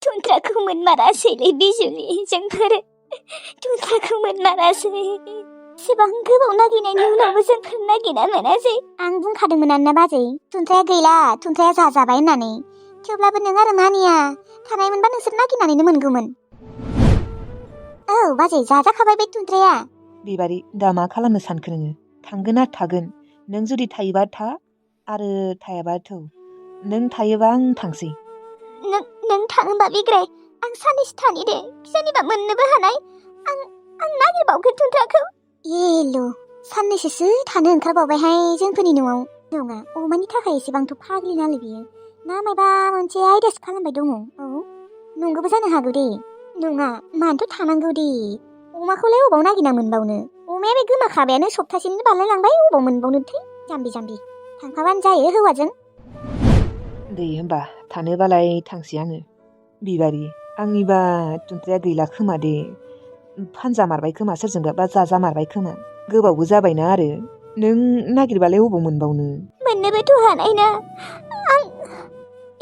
थुनथ्राखौ मोनमारासैलै बिजुलि जोंफोर थुनथ्राखौ मोनमारासै एसेबां गोबाव नागिरनायनि उनावबो जोंफोर नागिरना मोनासै आं बुंखादोंमोन ना बाजै थुनथ्राया गैला थुनथ्राया जाजाबाय होननानै थेवब्लाबो नों आरो मानिया थानाय मोनबा नोंसोर नागिरनानैनो मोनगौमोन औ बाजै जाजाखाबाय बे थुनथ्राया बिबारि दा मा खालामनो सानखो नोङो थांगोन ना थागोन नों जुदि थायोबा था आरो थायाबा थौ नों थायोबा आं थांसै नों थाङोबा बिग्राय आं साननैसो थानि दे सोरनिबा मोननोबो हानाय आं नागिरबावगोन थुनथ्राखौ एल' साननैसोसो थानो ओंखारबावबायहाय जोंफोरनि न'आव नङा अमानि थाखाय एसेबांथ' फाग्लि नालाय बियो ना माबा मोनसे आयदासो खालामबाय दङ औ नंगौबो जानो हागौ दे नङा मानोथ' थानांगौ दे अमाखौलाय अबाव नागिरना मोनबावनो अमाया बे गोमाखाबायानो सप्तासेनि बारलायलांबाय अबाव मोनबावनो थै जाम्बि थांफाबानो जायो हौवाजों दे होमबा थानोबालाय थांसै आङो बिबारि आंनिबा थुनथ्राया गैला खोमा दे फानजामारबाय खोमा सोरजोंबा जाजामारबाय खोमा गोबावबो जाबायना आरो नों नागिरबालाय अबाव मोनबावनो मोननोबोथ' हानाय ना आं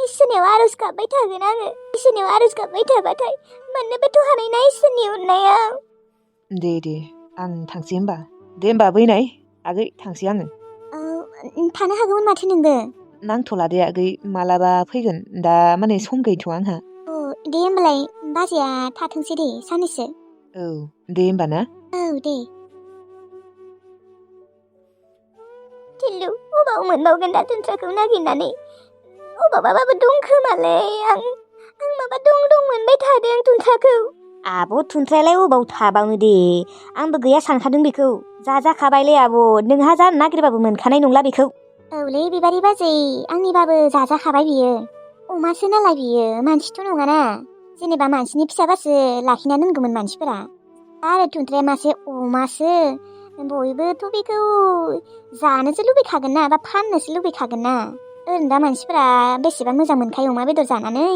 इसोरनियाव आरज गाबबाय थागोन आङो इसोरनियाव आरज गाबबाय थाबाथाय मोननोबोथ' हानाय ना इसोरनि अननायाव दे आं थांसै होमबा दे होमबा बैनाय आगै थांसै आङो थानो हागौमोन माथो नोंबो नांथ'ला दे आगै मालाबा फैगोन दा माने सम गैथ'आ आंहा दे होमबालाय बाजैया थाथोंसै दे साननैसो औ दे होमबा ना औ दे टिल्लु अबाव मोनबावगोन दा थुनथ्राखौ नागिरनानै अबावबाबाबो दं खोमालै आं माबा दं मोनबाय थादों थुनथ्राखौ आब' थुनथ्रायालाय अबाव थाबावनो दे आंबो गैया सानखादों बेखौ जाजाखाबायलै आब' नोंहा जानो नागिरबाबो मोनखानाय नंला बेखौ औलै बिबारि बाजै आंनिबाबो जाजाखाबाय बियो अमासो नालाय बियो मानसिथ' नङाना जेनेबा मानसिनि फिसाबासो लाखिना दोनगौमोन मानसिफोरा आरो थुनथ्राया मासे अमासो बयबोथ' बेखौ जानोसो लुबैखागोन ना बा फाननोसो लुबैखागोन ना ओरैनो दा मानसिफोरा बेसेबां मोजां मोनखायो अमा बेदर जानानै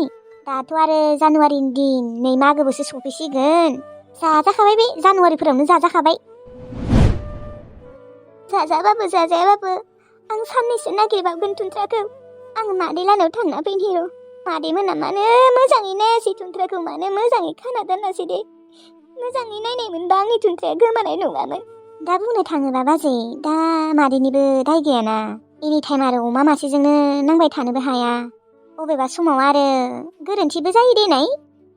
दाथ' आरो जानुवारिनि दिन नै मागोबोसो सफैसिगोन जाजाखाबाय बे जानुवारिफोरावनो जाजाखाबाय जाजाबाबो जाजायाबाबो आं साननैसो नागिरबावगोन थुनथ्राखौ आं मादै लानाव थांना फैनि र' मादै मोना मानो मोजाङै नायासै थुनथ्राखौ मानो मोजाङै खाना दोनासै दे मोजाङै नायनाय मोनबा आंनि थुनथ्राया गोमानाय नङामोन दा बुंनो थाङोबा बाजै दा मादैनिबो दाय गैयाना एनि टाइम आरो अमा मासेजोंनो नांबाय थानोबो हाया अबेबा समाव आरो गोरोन्थिबो जायो देनाय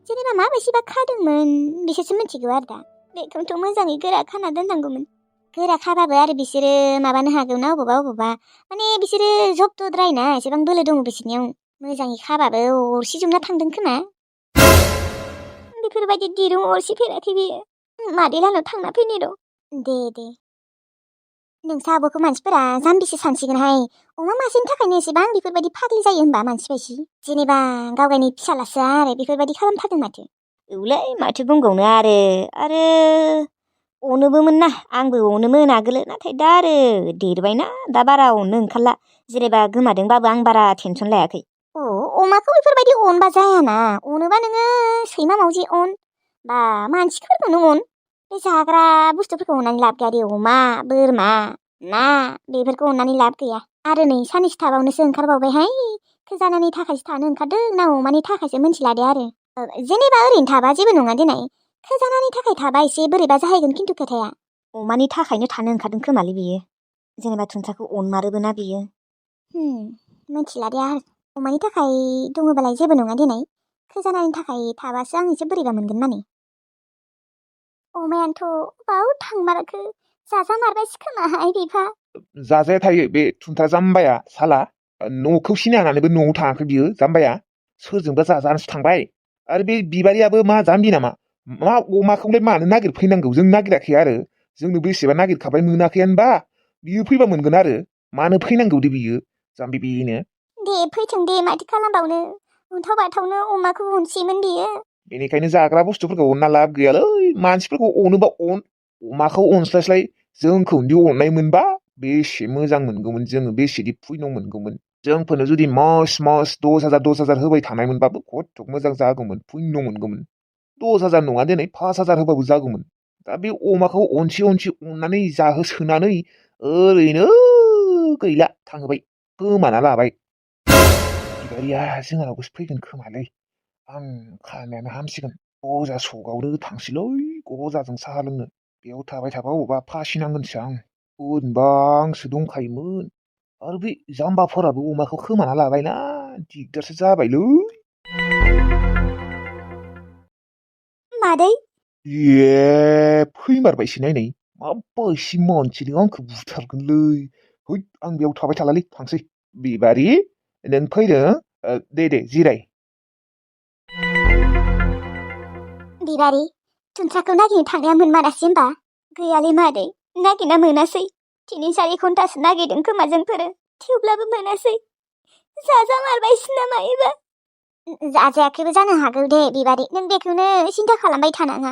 जेनेबा माबायदिबा खादोंमोन बिसोरसो मिथिगौ आरो दा बेखौथ' मोजाङै गोरा खाना दोननांगौमोन गोरा खाबाबो आरो बिसोरो माबानो हागौ ना अबावबा माने बिसोरो जब्दद्राय ना एसेबां बोलो दङ बिसोरनियाव मोजाङै खाबाबो अरसिजोबना थांदों खोमा बेफोरबायदि दिरुं अरसिफेराखै बियो मादै लानाव थांना फैनि र' दे नोंसा आब'खौ मानसिफोरा जाम्बिसो सानसिगोनहाय अमा मासेनि थाखायनो एसेबां बेफोरबायदि फाग्लि जायो होनबा मानसि बायदि जेनेबा गावगायनि फिसालासो आरो बेफोरबायदि खालामथारदों माथो औलै माथो बुंबावनो आरो अनोबोमोन ना आंबो अनोमोन आगोलो नाथाय दा आरो देरबायना दा बारा अननो ओंखारला जेनेबा गोमादोंबाबो आं बारा टेनसन लायाखै अमाखौ बेफोरबायदि अनबा जायाना अनोबा नोङो सैमा मावजि अन बा मानसिफोरखौनो अन बे जाग्रा बुस्थुफोरखौ अननानै लाब गैया दे अमा बोरमा ना बेफोरखौ अननानै लाब गैया आरो नै साननैसो थाबावनोसो ओंखारबावबायहाय खोजानानि थाखायसो थानो ओंखारदों ना अमानि थाखायसो मिथिला दे आरो जेनेबा ओरैनो थाबा जेबो नङा देनाय खोजानानि थाखाय थाबा एसे बोरैबा जाहैगोन खिन्थु खोथाया अमानि थाखायनो थानो ओंखारदों खोमालै बियो जेनेबा थुनथ्राखौ अनमारोबो ना बियो मिथिला दे आरो अमानि थाखाय दङबालाय जेबो नङा देनाय खोजानानि थाखाय थाबासो आं एसे बोरैबा मोनगोन माने अमायानोथ' बाव थांमारखो जाजामारबायसो खोमाहाय बिफा जाजाया थायो बे थुनथ्रा जाम्बाया साला न'खौ सिनायनानैबो न'आव थाङाखै बियो जाम्बाया सोरजोंबा जाजानोसो थांबाय आरो बे बिबारियाबो मा जाम्बि नामा मा अमाखौलाय मानो नागिरफैनांगौ जों नागिराखै आरो जोंनो बेसेबा नागिरखाबाय मोनाखै होनबा बियो फैबा मोनगोन आरो मानो फैनांगौ दे बियो जाम्बि बेनो दे फैथों दे माथो खालामबावनो अन्थाव बाथावनो अमाखौ अनसैमोन बियो बेनिखायनो जाग्रा बुस्थुफोरखौ अनना लाब गैयालै मानसिफोरखौ अनोबा अन अमाखौ अनस्लायस्लाय जोंखौदि अननाय मोनबा बेसे मोजां मोनगौमोन जोङो बेसेदि पुण्य मोनगौमोन जोंफोरनो जुदि मास 10,000 होबाय थानाय मोनबाबो खथ' मोजां जागौमोन पुण्य मोनगौमोन 10,000 नङा दिनै 5,000 होबाबो जागौमोन दा बे अमाखौ अनसि अननानै जाहोसोनानै ओरैनो गैला थांबाय गोमाना लाबाय बिबारिया जोंनावबोसो फैगोन खोमालै आं खानायानो हामसिगोन। अजा सगावनो थांसैलै गजाजों साहा लोंनो। बेयाव थाबाय थाबा अबावबा फासिनांगोनसो आं। उनबांसो दंखायोमोन। आरो बे जाम्बाफोराबो अमाखौ खोमाना लाबायना दिगदारसो जाबायलै। मादै ए फैमारबायसो नायनाय माबायसि मानसिदों आंखौ बुथारगोनलै। हैद आं बेयाव थाबाय थालालै थांसै। बिबारि नों फैदों? दे जिराय। बिबारि थुनसाखौ नागिरनो थांनाया मोनमारासै होमबा? गैयालै मादै नागिरना मोनासै। 3-4 घन्टासो नागिरदों खोमा जोंफोरो थेवब्लाबो मोनासै। जाजामारबायसो नामा एबा? जाजायाखैबो जानो हागौ दे बिबारि, नों बेखौनो सिन्था खालामबाय थानाङा।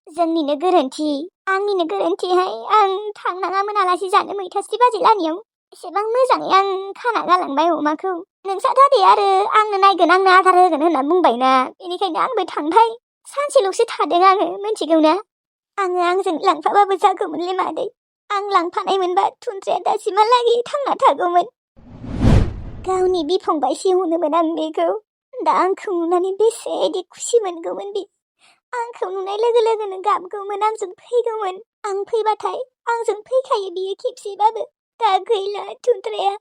जोंनिनो गोरोन्थि, आंनिनो गोरोन्थिहाय। आं थांनाङामोन आलासि जानो मैथास्रि बाजै लानियाव। एसेबां मोजाङै आं खाना गालांबाय अमाखौ। नोंसा दादैया आरो आंनो नायगोन आंनो आदार होगोन होनना बुंबायना, बेनिखायनो आंबो थांबाय। सानसेल'सो थादों आङो, मिन्थिगौ ना? आंजों लांफाबाबो जागौमोनलै मादै। आं लांफानायमोनबा थुनज्राया दासिमहालागै थांना थागौमोन। गावनि बिफं बायसि अनोमोन आं बेखौ। दा आंखौ नुनानै बेसेदि खुसि मोनगौमोन बि। आंखौ नुनाय लोगो लोगोनो गाबगौमोन, आंजों फैगौमोन। आं फैबाथाय आंजों फैखायो बियो खेबसेबाबो। दा गैला थुनज्राया।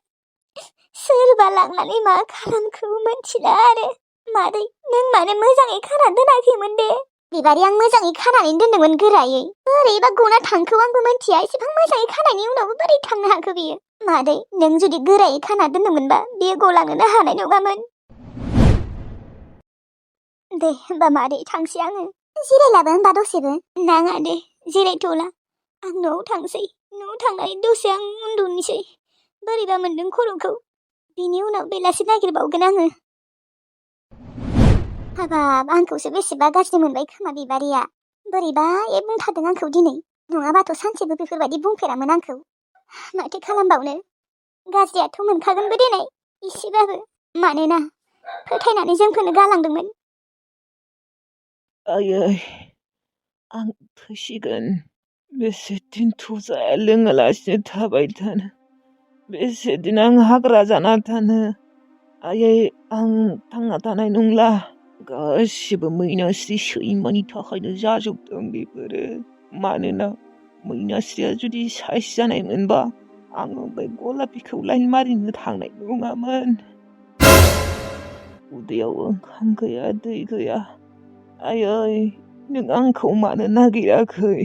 सोरबा लांनानै मा खालामखो मोनथिला आरो। मादै नों मानो मोजाङै खाना दोनाखैमोन दे? बिबारि आं मोजाङै खानानै दोन्दोंमोन गोरायै। बोरैबा गना थांखौ आंबो मिन्थिया। एसेबां मोजाङै खानायनि उनावबो बोरै थांनो हाखो बियो? मादै नों जुदि गोरायै खाना दोन्दोंमोनबा बियो गलांनोनो हानाय नङामोन। दे होमबा मादै थांसै आङो। जिरायलाबो होमबा दसेबो? नाङा दे जिरायथ'ला। आं न'आव थांसै। न'आव थांनानै दसे आं उन्दुनोसै। बोरैबा मोन्दों खर'खौ। बिनि उनाव बेलासि नागिरबावगोन आङो। हाबाब आंखौसो बेसेबा गाज्रि मोनबाय खोमा बिबारिया। बोरैबा बुंथारदों आंखौ दिनै। नङाबाथ' सानसेबो बेफोरबायदि बुंफेरामोन आंखौ। माथो खालामबावनो, गाज्रियाथ' मोनखागोनबो देनाय इसेबाबो। मानोना फोथायनानै जोंखौनो गालांदोंमोन। आयै आं थैसिगोन। बेसे दिन जाया लोङालासिनो थाबाय थानो, बेसे दिन आं हाग्रा जाना थानो। आयै आं थांना थानाय नंला। गासिबो मैनास्रि सैमानि थाखायनो जाजोबदों बेफोरो। मानोना मैनास्रिया जुदि साइस जानायमोनबा आङो बे गलापिखौ लाइन मारिनो थांनाय नङामोन। उदैयाव ओंखाम गैया दै गैया। आयै नों आंखौ मानो नागिराखै?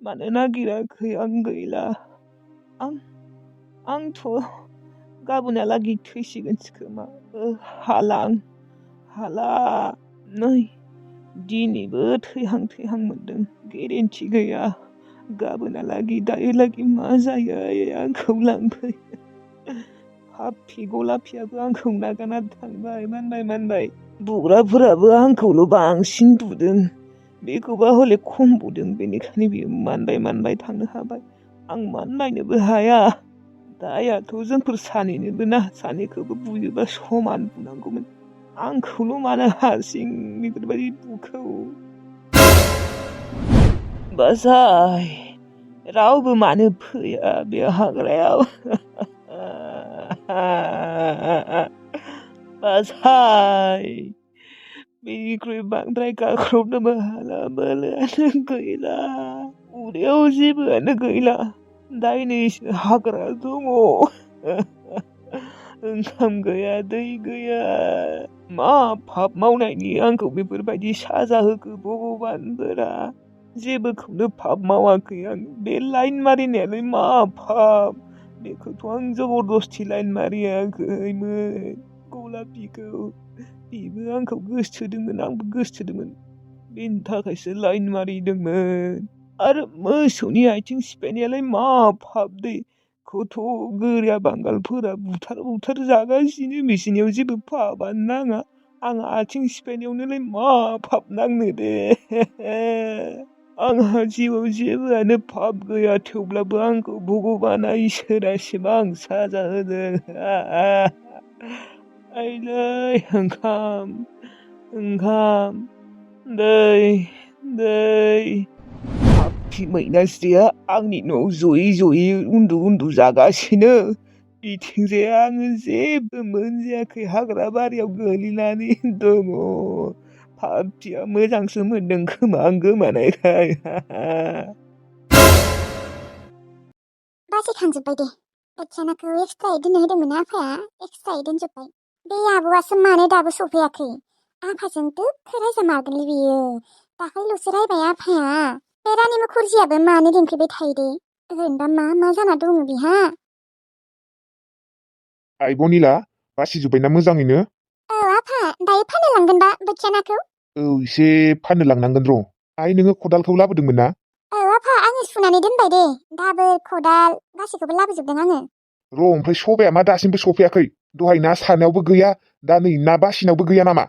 मानो नागिराखै? आं गैला। आंथ' गाबोनहालागै थैसिगोनसो खोमा। हाला। नै दिनैबो थैहां मोनदों। गेरेन्थि गैया। गाबोनहालागै दायोलागै मा जायो आयै आंखौ लांफै। पापि गलापियाबो आंखौ नागारना थांबाय। मानबाय। बुग्राफोराबो आंखौल' बांसिन बुदों। बेखौबा हले खम बुदों। बेनिखायनो बियो मानबाय थांनो हाबाय। आं मानबायनोबो हाया। दायाथ' जोंफोर सानैनोबो ना। सानैखौबो बुयोबा समान बुनांगौमोन। आंखौल' मानो हारसिं बेफोरबायदि बुखो? बासाय रावबो मानो फैया बे हाग्रायाव? बासाय बेनिख्रुइ बांद्राय गाख्रबनोबो हाला। बोलोआनो गैला। उदैयाव जेबोआनो गैला। दायनैसो हाग्रा दङ। ओंखाम गैया दै गैया। मा पाप मावनायनि आंखौ बेफोरबायदि साजा होखो भगबानफोरा? जेबोखौनो पाप मावाखै आं। बे लाइन मारिनायालाय मा पाप? बेखौथ' आं जबरदस्ति लाइन मारियाखैमोन। गलापिखौ बेबो आंखौ गोसोथोदोंमोन, आंबो गोसोथोदोंमोन। बेनि थाखायसो लाइन मारिदोंमोन। आरो मोसौनि आथिं सिफायनायालाय मा पाप दै? गथ' गोरिया बांगालफोरा बुथार जागासिनो। बिसिनियाव जेबो पापआनो नाङा। आं आथिं सिफायनायावनोलाय मा पाप नांनो दे? आंहा जिउआव जेबोआनो पाप गैया। थेवब्लाबो आंखौ भगबाना इसोरा एसेबां साजा होदों। आइलै ओंखाम दै। पापि मैनास्रिया आंनि न'आव जयै उन्दु जागासिनो। 이थिंजाय आङो जेबो मोनजायाखै हाग्रा बारियाव गोलैनानै दङ। पार्टिया मोजांसो मोनदों खोमा आं गोमानायखाय। बासिखांजोब्बाय दे। बोथियानाखौ एक्सट्रायै दोननो होदोंमोन आफाया, एक्सट्रायै दोनजोब्बाय। बे आब'आसो मानो दाबो सफैयाखै? आफाजों दोखो रायजामारगोनलै बियो। दाखालिल'सो रायबाय आफाया। बे रानि मुखुर्जियाबो मानो लिंफैबाय थायो दे? ओरैनोबा मा जाना दङ बिहा? आइ बनिला बासिजोब्बायना मोजाङैनो? औ आफा, दायो फाननो लांगोनबा बोथियानाखौ? औ एसे फाननो लांनांगोन र'। आइ नोङो खदालखौ लाबोदोंमोन ना? औ आफा, आङो सुनानै दोनबाय दे। दाबोर, खदाल गासैखौबो लाबोजोबदों आङो। र' ओमफ्राय सबाया मा दासिमबो सफैयाखै? दहाय ना सारनायावबो गैया, दा नै ना बासिनायावबो गैया नामा?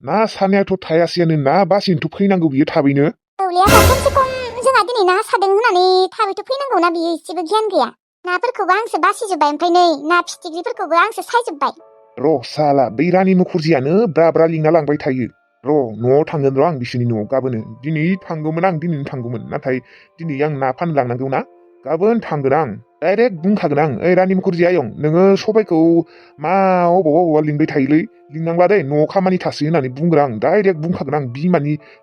ना सारनायाथ' थायासैयानो, ना बासिनोथ' फैनांगौ बियो थाबैनो। औलै आफा, खमसे खम जोंहा दिनै ना सारदों होननानै थाबैथ' फैनांगौना, बियो एसेबो गियान गैया। नाफोरखौबो आंसो बासिजोब्बाय, ओमफ्राय नै ना फिथिख्रिफोरखौबो आंसो सायजोब्बाय। र' साला बै रानि मुखुर्जियानो ब्रा लिंना लांबाय थायो। र' न'आव थांगोन र' आं बिसोरनि न'आव गाबोनो। दिनै थांगौमोन आं, दिनैनो थांगौमोन, नाथाय दिनै आं ना फाननो लांनांगौ ना। गाबोन थांगोन आं, डाइरेक्ट बुंखागोन आं, ओइ रानि मुखुर्जि आयं नोङो सबायखौ मा अबावबा लिंबाय थायोलै, लिंनांला दे, न'आव खामानि थासै होननानै बुंगोन आं, डाइरेक्ट बुंखागोन आं।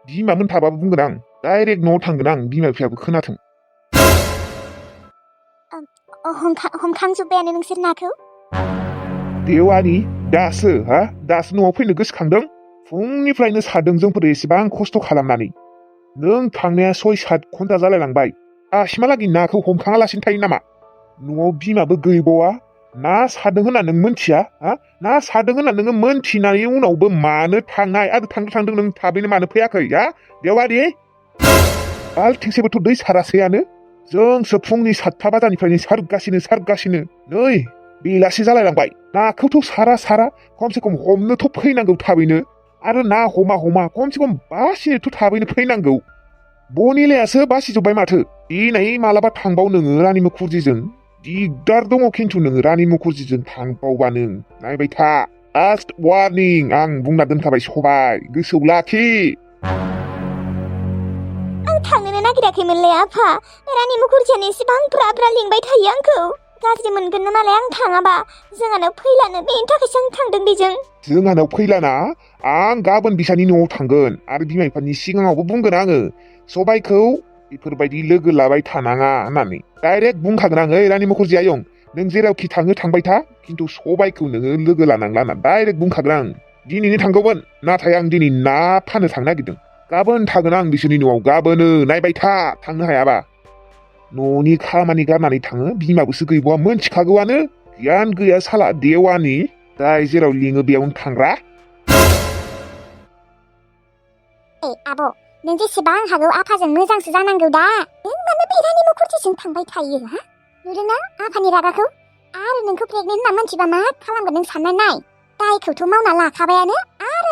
बिमामोन थाबाबो बुंगोन आं, डाइरेक्ट न'आव थांगोन आं, बिमा बिफायाबो खोनाथों। हमखांजोब्बायानो नोंसोर नाखौ? देवानि दासो न'आव फैनो गोसोखांदों? फुंनिफ्रायनो सारदों जोंफोर एसेबां खस्थ' खालामनानै। नों थांनाया 6-7 घन्टा जालायलांबाय, दासिमहालागै नाखौ हमखाङालासिनो थायो नामा? न'आव बिमाबो गैबावा, ना सारदों होनना नों मोनथिया? ना सारदों होनना नोङो मोनथिनानै उनावबो मानो थांनाय आरो थांदों नों थाबैनो मानो फैयाखै? देवानि बाल्थिंसेबोथ' दै सारासैयानो। जोंसो फुंनि 7 बाजानिफ्रायनो सारगासिनो नै बेलासि जालायलांबाय, नाखौथ' सारा खमसे खम हमनोथ' फैनांगौ थाबैनो। आरो ना हमा खमसे खम बासिनोथ' थाबैनो फैनांगौ। बनिलायासो बासिजोब्बाय माथो। दिनै मालाबा थांबाव नोङो रानि मुखुर्जिजों, दिगदार दङ खिन्थु नोङो रानि मुखुर्जिजों थांबावबा नों नायबाय था। लास्ट वार्निं आं बुंना दोनखाबाय सबाय, गोसोआव लाखि। आं थांनोनो नागिराखैमोनलै आफा, रानि मुखुर्जियानो एसेबां ब्रा लिंबाय थायो आंखौ। गाज्रि मोनगोन ना मालाय आं थाङाबा? जोंहानाव फैलानो, बेनि थाखायसो आं थांदों बेजों। जोंहानाव फैलाना? आं गाबोन बिसानि न'आव थांगोन आरो बिमा बिफानि सिगाङावबो बुंगोन आङो, सबायखौ बेफोरबायदि लोगो लाबाय थानाङा होननानै। डाइरेक्ट बुंखागोन आं, ओइ रानि मुखुर्जि आयं नों जेरावखि थाङो थांबाय था, खिन्थु सबायखौ नोङो लोगो लानांला होनना डाइरेक्ट बुंखागोन आं। दिनैनो थांगौमोन, नाथाय आं दिनै ना फाननो थांनो नागिरदों। गाबोन थागोन आं बिसोरनि न'आव, गाबोनो नायबाय था थांनो हायाबा। न'नि खामानि गारनानै थाङो, बिमाबोसो गैबावा मोनथिखागौआनो। गियान गैया साला देवानि, जाय जेराव लिङो बेयावनो थांग्रा। आब', नों जेसेबां हागौ आफाजों मोजांसो जानांगौ दा। नों मानो बे रानि मुखुर्जिजों थांबाय थायो? नुदोंना आफानि रागाखौ? आरो नोंखौ प्रेगनेन्ट होनना मोनथिबा मा खालामगोन नों सानना नाय। दायखौथ' मावना लाखाबायानो, आरो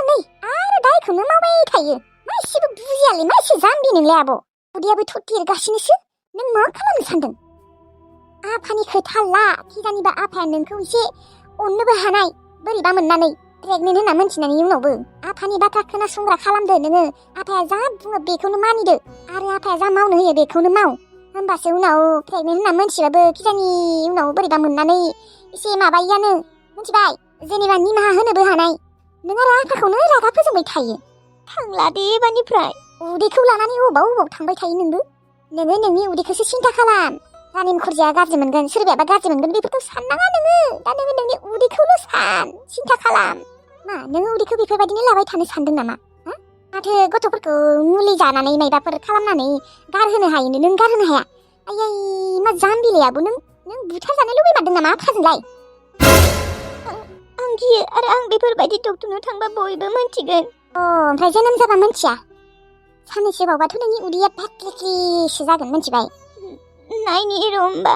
दायखौनो मावबाय थायो। मा एसेबो बुजियालै, मा एसे जाम्बि नोंलाय आब'? उदैयाबोथ' देरगासिनोसो, नों मा खालामनो सानदों? आफानि खोथा ला, खिजानिबा आफाया नोंखौ एसे अननोबो हानाय, बोरैबा मोननानै प्रेगनेन्ट होनना मोनथिनायनि उनावबो। आफानि बाथ्रा खोनासंग्रा खालामदो नोङो। आफाया जा बुङो बेखौनो मानिदो, आरो आफाया जा मावनो होयो बेखौनो माव। होमबासो उनाव प्रेगनेन्ट होनना मोनथिबाबो खिजानि उनाव बोरैबा मोननानै एसे माबायोआनो, मोनथिबाय? जेनेबा निमाहा होनोबो हानाय। नों आरो आफाखौनो रागा फोजोंबाय थायो। थांला दे एबारनिफ्राय। उदैखौ लानानै अबाव थांबाय थायो नोंबो? नोङो नोंनि उदैखौसो सिन्था खालाम। रानि मुखुर्जिया गाज्रि मोनगोन, सोरबायाबा गाज्रि मोनगोन, बेफोरखौ साननाङा नोङो। दा नोङो नोंनि उदैखौल' सिन्था खालाम। मा नोङो उदैखौ बेफोरबायदिनो लाबाय थानो सानदों नामा? माथो गथ'फोरखौ मुलि जानानै मायबाफोर खालामनानै गारहोनो हायोनो, नों गारहोनो हाया? आयै मा जाम्बिलै आब' नों बुथार जानो लुबैमारदों नामा आफाजोंलाय? आं गियो, आरो आं बेफोरबायदि डक्टरनाव थांबा बयबो मोनथिगोन। ओमफ्राय जोनोम जाबा मोनथिया? साननैसो बावबाथ' नोंनि उदैया पेटलिसो जागोन, मोनथिबाय? नायनि र' होमबा,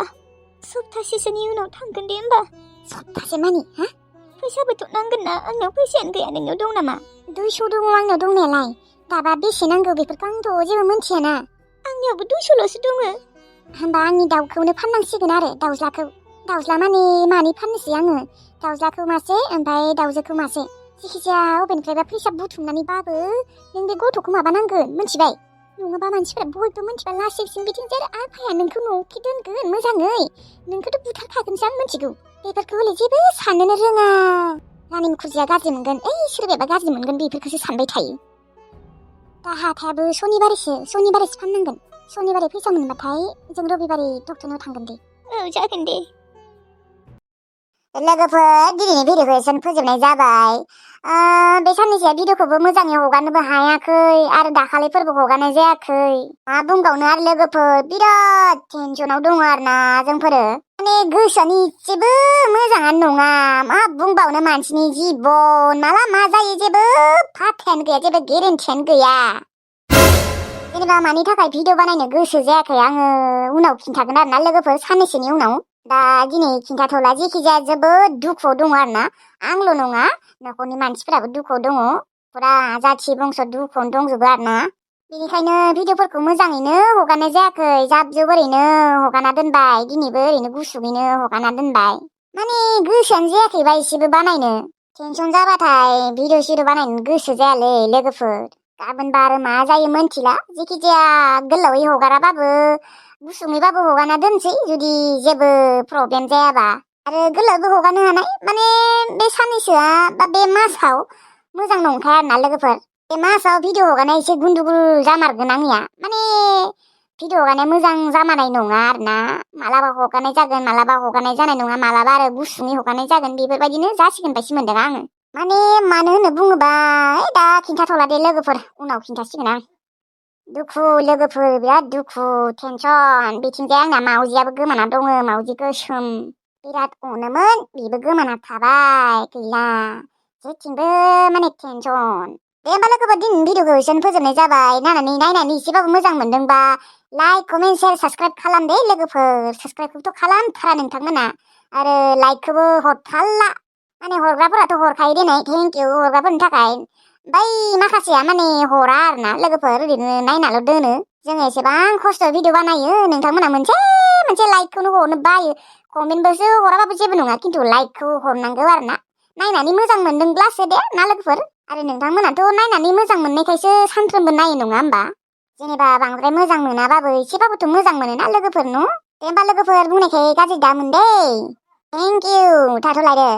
सप्तासेसोनि उनाव थांगोन दे होमबा। सप्तासे मानि? फैसाबोथ' नांगोन ना, आंनाव फैसायानो गैया, नोंनाव दं नामा? 200 दङ आंनाव दंनायालाय। दाबा बेसे नांगौ बेफोरखौ आंथ' जेबो मोनथियाना। आंनियावबो 200ल'सो दङ। होमबा आंनि दाउखौनो फाननांसिगोन आरो, दाउज्ला मानै फाननोसै आङो। दाउज्लाखौ मासे, ओमफ्राय दाउजोखौ मासे। जिखिजाया अबेनिफ्रायबा फैसा बुथुमनानैबाबो नों बे गथ'खौ माबानांगोन, मोनथिबाय? नङाबा मानसिफोरा बयबो मोनथिबा लासिंसिं बिथिंजाय आफाया नोंखौ न'खि दोनगोन मोजाङै। नोंखौथ' बुथारखागोनसो आं मोनथिगौ। बेफोरखौ हले जेबो साननोनो रोङा। रानि मुखुर्जिया गाज्रि मोनगोन, सोरबाबा गाज्रि मोनगोन बेफोरखौसो सानबाय थायो। दा हाथायाबो सनिबारैसो फाननांगोन। सनिबारै फैसा मोनबाथाय जों रबिबारै डक्टरनाव थांगोन दे। जागोन दे। लोगोफोर दिनैनि भिडिअखौ एसेनो फोजोबनाय जाबाय। बे साननैसोआ भिडिअखौबो मोजाङै हगारनोबो हायाखै आरो दाखालिफोरबो हगारनाय जायाखै। मा बुंबावनो आरो लोगोफोर, बिराद टेनसनाव दङ आरोना जोंफोरो। माने गोसोआनो इसेबो मोजाङानो नङा। मा बुंबावनो मानसिनि जिबन, माला मा जायो जेबो फाथ्थायानो गैया, जेबो गेरेन्टियानो गैया। जेनेबा मानि थाखाय भिडिअ बानायनो गोसो जायाखै आङो उनाव खिन्थागोन आरोना लोगोफोर, साननैसोनि उनाव। दा दिनै खिन्थाथ'ला, जेखिजाया जोबोद दुखुआव दङ आरोना। आंल' नङा, न'खरनि मानसिफोराबो दुखुआव दङ। फुरा जाथि बंस' दुखुआवनो दंजोबो आरोना। बेनिखायनो भिडिअफोरखौ मोजाङैनो हगारनाय जायाखै, जाब जुब ओरैनो हगारना दोनबाय। दिनैबो ओरैनो गुसुङैनो हगारना दोनबाय। माने गोसोआनो जायाखैबा एसेबो बानायनो। टेनसन जाबाथाय भिडिअ सिडिअ बानायनो गोसो जायालै लोगोफोर। गाबोनबा आरो मा जायो मोनथिला। जेखिजाया गोलावै हगाराबाबो गुसुङैबाबो हगारना दोनसै, जुदि जेबो प्रब्लेम जायाबा। आरो गोलावबो हगारनो हानाय, माने बे साननैसोआ बा बे मासाव मोजां नंखाया आरोना लोगोफोर। बे मासाव भिडिअ हगारनाया एसे गुन्दुगुल जामारगोन आंनिया। माने भिडिअ हगारनाया मोजां जामारनाय नङा आरोना। मालाबा हगारनाय जागोन, मालाबा हगारनाय जानाय नङा, मालाबा आरो गुसुङै हगारनाय जागोन, बेफोरबायदिनो जासिगोन बायदि मोनदों आङो। माने मानो होनना बुङोबा दा खिन्थाथ'ला दे लोगोफोर, उनाव खिन्थासिगोन आं। दुखु लोगोफोर, बिराद दुखु, टेनसन। बिथिंजाय आंना मावजियाबो गोमाना दङ, मावजि गोसोम। बिराद अनोमोन, बेबो गोमाना थाबाय, गैला। जेथिंबो माने टेनसन। दे होमबा लोगोफोर, दिनैनि भिडिअखौ एसेनो फोजोबनाय जाबाय। नायनानै एसेबाबो मोजां मोनदोंबा लाइक, कमेन्ट, शेयार, साबस्क्राइब खालाम दे लोगोफोर। साबस्क्राइबखौथ' खालामथारा नोंथांमोना, आरो लाइकखौबो हरथारला। माने हरग्राफोराथ' हरखायो देनाय, थेंक इउ हरग्राफोरनि थाखाय। बै माखासेया माने हरा आरोना लोगोफोर, ओरैनो नायनाल' दोनो। जोङो एसेबां खस्थ' भिडिअ बानायो, नोंथांमोना मोनसे लाइकखौनो हरनो बायो। कमेन्टबोसो हराबाबो जेबो नङा, खिन्थु लाइकखौ हरनांगौ आरोना। नायनानै मोजां मोनदोंब्लासो दे ना लोगोफोर। आरो नोंथांमोनाथ' नायनानै मोजां मोननायखायसो सानफ्रोमबो नायो नङा होमबा। जेनेबा बांद्राय मोजां मोनाबाबो एसेबाबोथ' मोजां मोनोना लोगोफोर न'। दे होमबा लोगोफोर, बुंनायखाय गाज्रि दामोन दे। Thank you, थाथ'लायदो।